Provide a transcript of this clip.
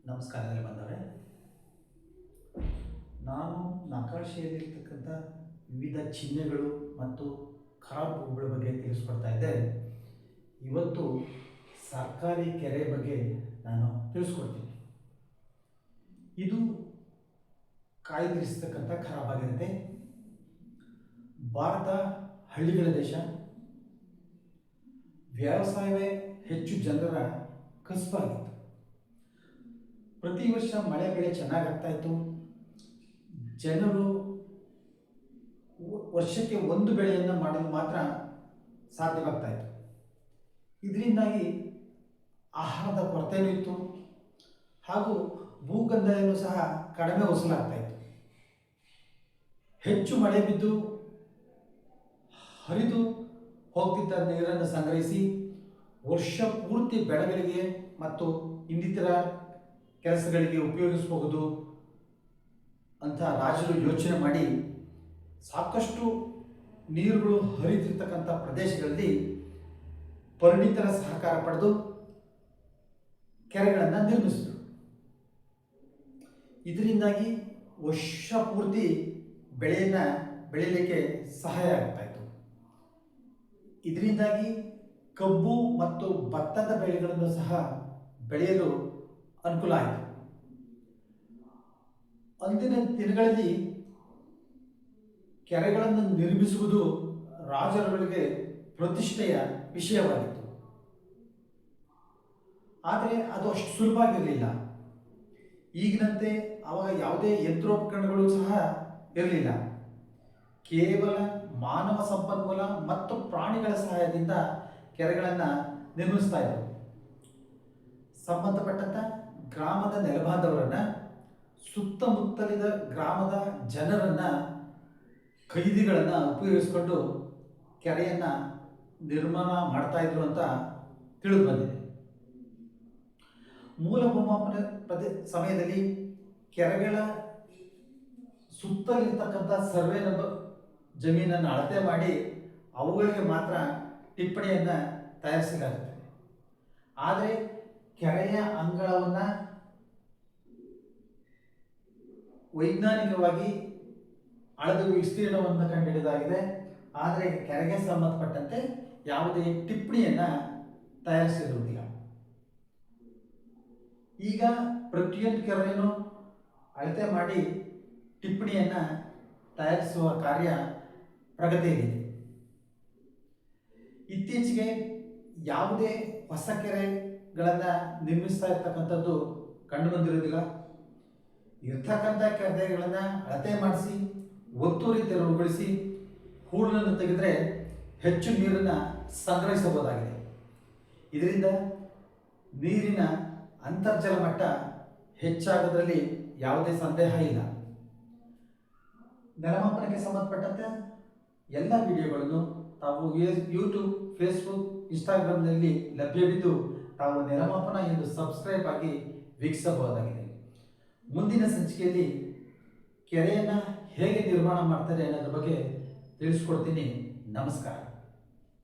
ನಮಸ್ಕಾರದಲ್ಲಿ ಬಂದವರೆ. ನಾನು ನಕಾಶೆಯಲ್ಲಿರ್ತಕ್ಕಂಥ ವಿವಿಧ ಚಿಹ್ನೆಗಳು ಮತ್ತು ಖರಾಬ್ ಭೂಮಿಗಳ ಬಗ್ಗೆ ತಿಳಿಸ್ಕೊಡ್ತಾ ಇದ್ದೆ. ಇವತ್ತು ಸರ್ಕಾರಿ ಕೆರೆ ಬಗ್ಗೆ ನಾನು ತಿಳಿಸ್ಕೊಡ್ತೀನಿ. ಇದು ಕಾಯ್ದಿರಿಸ್ತಕ್ಕಂಥ ಖರಾಬ್ ಆಗಿರುತ್ತೆ. ಭಾರತ ಹಳ್ಳಿಗಳ ದೇಶ. ವ್ಯವಸಾಯವೇ ಹೆಚ್ಚು ಜನರ ಕಸುಬಾಗಿತ್ತು. ಪ್ರತಿ ವರ್ಷ ಮಳೆ ಬೆಳೆ ಚೆನ್ನಾಗಾಗ್ತಾ ಇತ್ತು. ಜನರು ವರ್ಷಕ್ಕೆ ಒಂದು ಬೆಳೆಯನ್ನು ಮಾಡಲು ಮಾತ್ರ ಸಾಧ್ಯವಾಗ್ತಾ ಇತ್ತು. ಇದರಿಂದಾಗಿ ಆಹಾರದ ಕೊರತೆಯೂ ಇತ್ತು ಹಾಗೂ ಭೂಗಂಧನೂ ಸಹ ಕಡಿಮೆ ವಸೂಲಾಗ್ತಾ ಇತ್ತು. ಹೆಚ್ಚು ಮಳೆ ಬಿದ್ದು ಹರಿದು ಹೋಗ್ತಿದ್ದ ನೀರನ್ನು ಸಂಗ್ರಹಿಸಿ ವರ್ಷ ಪೂರ್ತಿ ಬೆಳೆಗಳಿಗೆ ಮತ್ತು ಇನ್ನಿತರ ಕೆಲಸಗಳಿಗೆ ಉಪಯೋಗಿಸಬಹುದು ಅಂತ ರಾಜರು ಯೋಚನೆ ಮಾಡಿ ಸಾಕಷ್ಟು ನೀರುಗಳು ಹರಿತಿರ್ತಕ್ಕಂಥ ಪ್ರದೇಶಗಳಲ್ಲಿ ಪರಿಣಿತರ ಸಹಕಾರ ಪಡೆದು ಕೆರೆಗಳನ್ನು ನಿರ್ಮಿಸಿದರು. ಇದರಿಂದಾಗಿ ವರ್ಷ ಪೂರ್ತಿ ಬೆಳೆಯನ್ನು ಬೆಳೀಲಿಕ್ಕೆ ಸಹಾಯ ಆಗ್ತಾ ಇತ್ತು. ಇದರಿಂದಾಗಿ ಕಬ್ಬು ಮತ್ತು ಭತ್ತದ ಬೆಳೆಗಳನ್ನು ಸಹ ಬೆಳೆಯಲು ಅನುಕೂಲ ಆಯಿತು. ಅಂದಿನ ದಿನಗಳಲ್ಲಿ ಕೆರೆಗಳನ್ನು ನಿರ್ಮಿಸುವುದು ರಾಜರುಗಳಿಗೆ ಪ್ರತಿಷ್ಠೆಯ ವಿಷಯವಾಗಿತ್ತು. ಆದರೆ ಅದು ಅಷ್ಟು ಸುಲಭವಾಗಿರಲಿಲ್ಲ. ಈಗಿನಂತೆ ಆವಾಗ ಯಾವುದೇ ಯಂತ್ರೋಪಕರಣಗಳು ಸಹ ಇರಲಿಲ್ಲ. ಕೇವಲ ಮಾನವ ಸಂಪನ್ಮೂಲ ಮತ್ತು ಪ್ರಾಣಿಗಳ ಸಹಾಯದಿಂದ ಕೆರೆಗಳನ್ನು ನಿರ್ಮಿಸ್ತಾ ಇದ್ದರು. ಸಂಬಂಧಪಟ್ಟಂಥ ಗ್ರಾಮದ ನೆಲಬಾಂಧವರನ್ನ, ಸುತ್ತಮುತ್ತಲಿನ ಗ್ರಾಮದ ಜನರನ್ನ, ಖೈದಿಗಳನ್ನು ಉಪಯೋಗಿಸಿಕೊಂಡು ಕೆರೆಯನ್ನು ನಿರ್ಮಾಣ ಮಾಡ್ತಾ ಇದ್ರು ಅಂತ ತಿಳಿದು ಬಂದಿದೆ. ಮೂಲ ಭೂಮಾಪನ ಸಮಯದಲ್ಲಿ ಕೆರೆಗಳ ಸುತ್ತಲಿರ್ತಕ್ಕಂಥ ಸರ್ವೆ ಜಮೀನನ್ನು ಅಳತೆ ಮಾಡಿ ಅವುಗಳಿಗೆ ಮಾತ್ರ ಟಿಪ್ಪಣಿಯನ್ನು ತಯಾರಿಸಲಾಗುತ್ತದೆ. ಆದರೆ ಕೆರೆಯ ಅಂಗಳವನ್ನು ವೈಜ್ಞಾನಿಕವಾಗಿ ಅಳೆದು ವಿಸ್ತೀರ್ಣವನ್ನು ಕಂಡುಹಿಡಿದಾಗಿದೆ. ಆದರೆ ಕೆರೆಗೆ ಸಂಬಂಧಪಟ್ಟಂತೆ ಯಾವುದೇ ಟಿಪ್ಪಣಿಯನ್ನು ತಯಾರಿಸಿರುವುದಿಲ್ಲ. ಈಗ ಪ್ರತಿಯೊಂದು ಕೆರೆಯನ್ನು ಅಳತೆ ಮಾಡಿ ಟಿಪ್ಪಣಿಯನ್ನು ತಯಾರಿಸುವ ಕಾರ್ಯ ಪ್ರಗತಿಯಲ್ಲಿದೆ. ಇತ್ತೀಚೆಗೆ ಯಾವುದೇ ಹೊಸ ಕೆರೆಗಳನ್ನು ನಿರ್ಮಿಸ್ತಾ ಇರ್ತಕ್ಕಂಥದ್ದು ಕಂಡು ಬಂದಿರೋದಿಲ್ಲ. ಇರ್ತಕ್ಕಂಥ ಕೆರೆಗಳನ್ನು ಅಳತೆ ಮಾಡಿಸಿ ಒತ್ತುವರಿ ತೆರವುಗೊಳಿಸಿ ಹೂಳನ್ನು ತೆಗೆದರೆ ಹೆಚ್ಚು ನೀರನ್ನು ಸಂಗ್ರಹಿಸಬಹುದಾಗಿದೆ. ಇದರಿಂದ ನೀರಿನ ಅಂತರ್ಜಲ ಮಟ್ಟ ಹೆಚ್ಚಾಗೋದ್ರಲ್ಲಿ ಯಾವುದೇ ಸಂದೇಹ ಇಲ್ಲ. ನೆಲಮಾಪನಕ್ಕೆ ಸಂಬಂಧಪಟ್ಟಂತೆ ಎಲ್ಲ ವಿಡಿಯೋಗಳನ್ನು ತಾವು ಯೂಟ್ಯೂಬ್, ಫೇಸ್ಬುಕ್, ಇನ್ಸ್ಟಾಗ್ರಾಮ್ನಲ್ಲಿ ಲಭ್ಯವಿದ್ದು ತಾವು ನೆಲಮಾಪನ ಎಂದು ಸಬ್ಸ್ಕ್ರೈಬ್ ಆಗಿ ವೀಕ್ಷಿಸಬಹುದಾಗಿದೆ. ಮುಂದಿನ ಸಂಚಿಕೆಯಲ್ಲಿ ಕೆರೆಯನ್ನು ಹೇಗೆ ನಿರ್ಮಾಣ ಮಾಡ್ತಾರೆ ಅನ್ನೋದ್ರ ಬಗ್ಗೆ ತಿಳಿಸ್ಕೊಡ್ತೀನಿ. ನಮಸ್ಕಾರ.